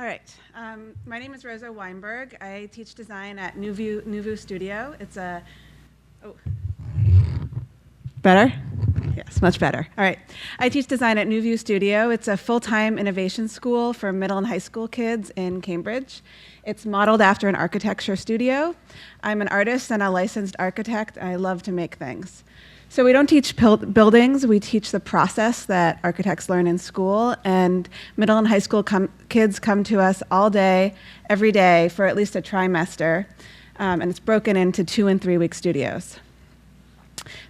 All right. My name is Rosa Weinberg. I teach design at Nuvu Studio. It's a... Oh. Better? Yes, much better. All right. I teach design at Nuvu Studio. It's a full-time innovation school for middle and high school kids in Cambridge. It's modeled after an architecture studio. I'm an artist and a licensed architect. I love to make things. So we don't teach buildings, we teach the process that architects learn in school, and middle and high school kids come to us all day, every day, for at least a trimester, and it's broken into 2- and 3-week studios.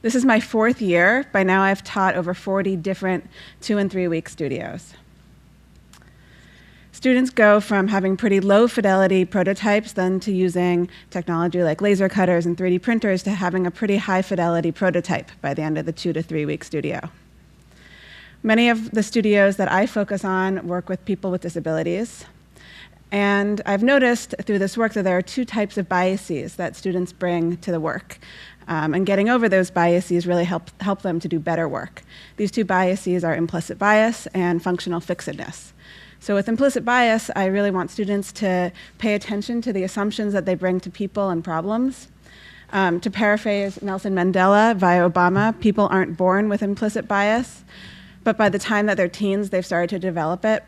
This is my 4th year. By now I've taught over 40 different 2- and 3-week studios. Students go from having pretty low fidelity prototypes then to using technology like laser cutters and 3D printers to having a pretty high fidelity prototype by the end of the 2- to 3-week studio. Many of the studios that I focus on work with people with disabilities. And I've noticed through this work that there are 2 types of biases that students bring to the work. And getting over those biases really help them to do better work. These 2 biases are implicit bias and functional fixedness. So with implicit bias, I really want students to pay attention to the assumptions that they bring to people and problems. To paraphrase Nelson Mandela via Obama, people aren't born with implicit bias, but by the time that they're teens, they've started to develop it.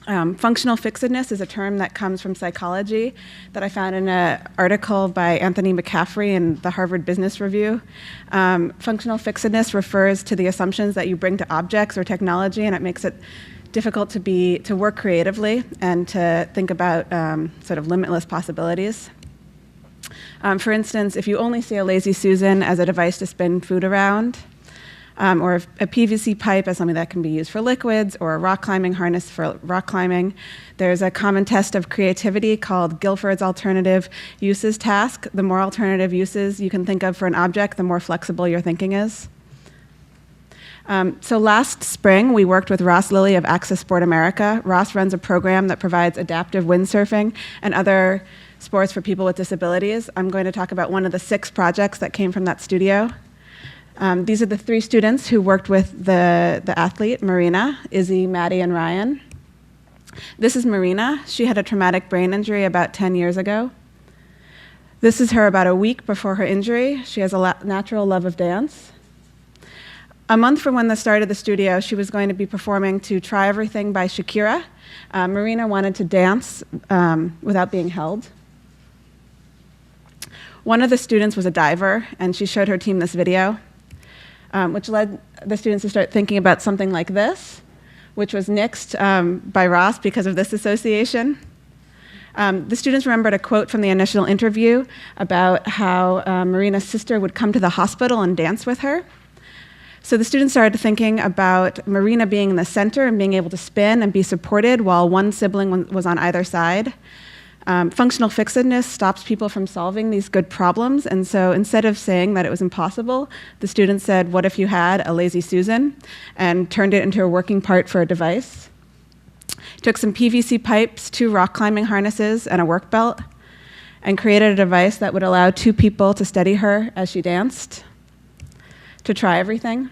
Functional fixedness is a term that comes from psychology that I found in an article by Anthony McCaffrey in the Harvard Business Review. Functional fixedness refers to the assumptions that you bring to objects or technology, and it makes it difficult to work creatively and to think about sort of limitless possibilities. For instance, if you only see a Lazy Susan as a device to spin food around, or a PVC pipe as something that can be used for liquids, or a rock climbing harness for rock climbing, there's a common test of creativity called Guilford's alternative uses task. The more alternative uses you can think of for an object, the more flexible your thinking is. So last spring, we worked with Ross Lilly of Access Sport America. Ross runs a program that provides adaptive windsurfing and other sports for people with disabilities. I'm going to talk about one of the 6 projects that came from that studio. These are the 3 students who worked with the athlete, Marina, Izzy, Maddie, and Ryan. This is Marina. She had a traumatic brain injury about 10 years ago. This is her about a week before her injury. She has a natural love of dance. A month from when the start of the studio, she was going to be performing to Try Everything by Shakira. Marina wanted to dance without being held. One of the students was a diver, and she showed her team this video, which led the students to start thinking about something like this, which was nixed by Ross because of this association. The students remembered a quote from the initial interview about how Marina's sister would come to the hospital and dance with her. So the students started thinking about Marina being in the center and being able to spin and be supported while one sibling was on either side. Functional fixedness stops people from solving these good problems, and so instead of saying that it was impossible, the students said, what if you had a Lazy Susan, and turned it into a working part for a device. Took some PVC pipes, 2 rock climbing harnesses, and a work belt, and created a device that would allow 2 people to steady her as she danced, to try everything.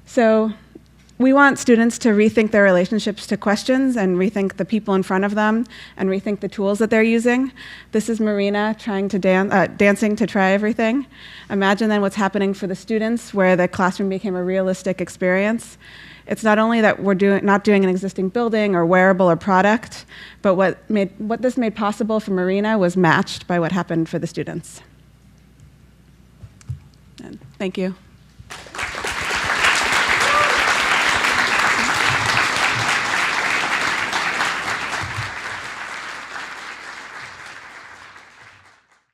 So we want students to rethink their relationships to questions and rethink the people in front of them and rethink the tools that they're using. This is Marina trying to dancing to try everything. Imagine then what's happening for the students where the classroom became a realistic experience. It's not only that we're not doing an existing building or wearable or product, but what this made possible for Marina was matched by what happened for the students. And thank you.